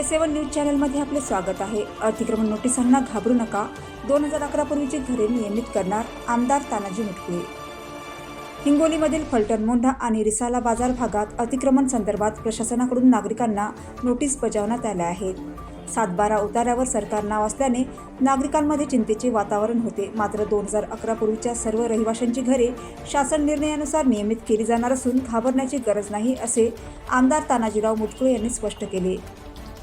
A7 news चॅनलमध्ये आपले स्वागत आहे। अतिक्रमण नोटिसांना घाबरू नका। 2011 पूर्वीची घरे नियमित करणार आमदार तानाजी मुटकुळे। हिंगोलीमधील फलटण मोंढा आणि रिसाला बाजार भागात अतिक्रमण संदर्भात प्रशासनाकडून नागरिकांना नोटीस बजावण्यात आल्या आहेत। 7-12 उतार्यावर सरकार नाव असल्याने नागरिकांमध्ये चिंतेचे वातावरण होते। मात्र 2011 पूर्वीच्या सर्व रहिवाशांची घरे शासन निर्णयानुसार नियमित केली जाणार असून घाबरण्याची गरज नाही, असे आमदार तानाजीराव मुटकुळे यांनी स्पष्ट केले।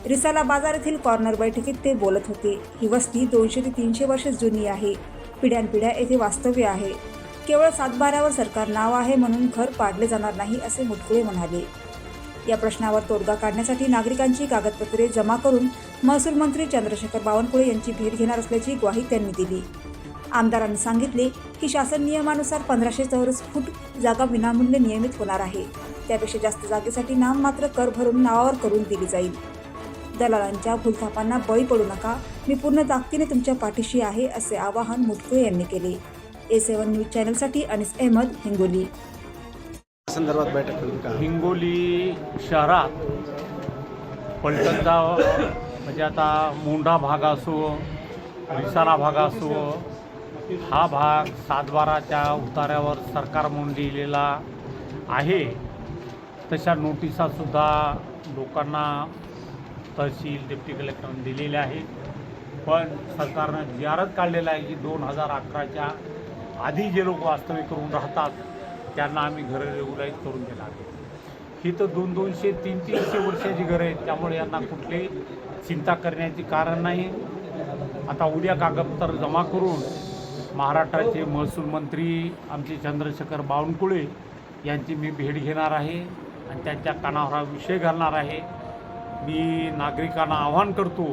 रिसाला बाजार येथील कॉर्नर बैठकीत ते बोलत होते। ही वस्ती 200 ते 300 वर्ष जुनी आहे। पिढ्यानपिढ्या येथे वास्तव्य आहे। केवळ 7-12वर सरकार नाव आहे म्हणून घर पाडले जाणार नाही, असे मुटकुळे म्हणाले। या प्रश्नावर तोडगा काढण्यासाठी नागरिकांची कागदपत्रे जमा करून महसूल मंत्री चंद्रशेखर बावनकुळे यांची भेट घेणार असल्याची ग्वाही त्यांनी दिली। आमदारांनी सांगितले की शासन नियमानुसार 1500 चौरस फूट जागा विनामूल्य नियमित होणार आहे। त्यापेक्षा जास्त जागेसाठी नाममात्र कर भरून नावावर करून दिली जाईल। दलालांच्या भूलथापांना बळी पडू नका। मी पूर्ण ताकदीने तुमच्या पाठीशी आहे, असे आवाहन मुटकुळे यांनी केले। A7 न्यूज चॅनलसाठी अनिस अहमद, हिंगोली। संदर्भात बैठक हिंगोली शहरात फलटणचा म्हणजे आता मोंढा भाग असो, रिसाला भाग असो, हा भाग 7-12च्या उतार्यावर सरकार म्हणून लिहिलेला आहे। तशा नोटिसासुद्धा लोकांना तहसील डेप्टी कलेक्टरने दिलेल्या आहेत। पण सरकारनं जिआरच काढलेला आहे की 2011च्या आधी जे लोक वास्तव्य करून राहतात त्यांना आम्ही घरं रेग्युलाइज करून देणार आहे। ही तर 200, 300 वर्षाची घरं आहेत, त्यामुळे यांना कुठली चिंता करण्याचे कारण नाही। आता उद्या कागदपत्र जमा करून महाराष्ट्राचे महसूल मंत्री आमचे चंद्रशेखर बावनकुळे यांची मी भेट घेणार आहे आणि त्यांच्या कानावर हा विषय घालणार आहे। मी नागरिकांना आवाहन करतो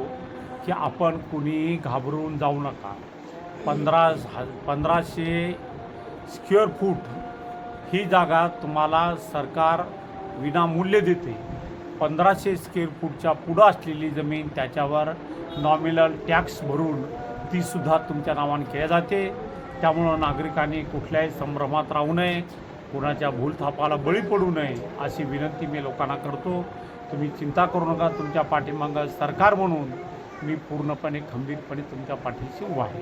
की आपण कुणी घाबरून जाऊ नका। 1500 स्क्वेअर फूट ही जागा तुम्हाला सरकार विनामूल्य देते। 1500 स्क्वेअर फूटच्या पुढं असलेली जमीन त्याच्यावर नॉमिनल टॅक्स भरून तीसुद्धा तुमच्या नावाने केली जाते। त्यामुळं नागरिकांनी कुठल्याही संभ्रमात राहू नये, कोणाच्या भूलथापाला बळी पडू नये, अशी विनंती मी लोकांना करतो। तुम्ही चिंता करू नका, तुमच्या पाठीमागं सरकार म्हणून मी पूर्णपणे खंबीरपणे तुमच्या पाठीशी उभा आहे।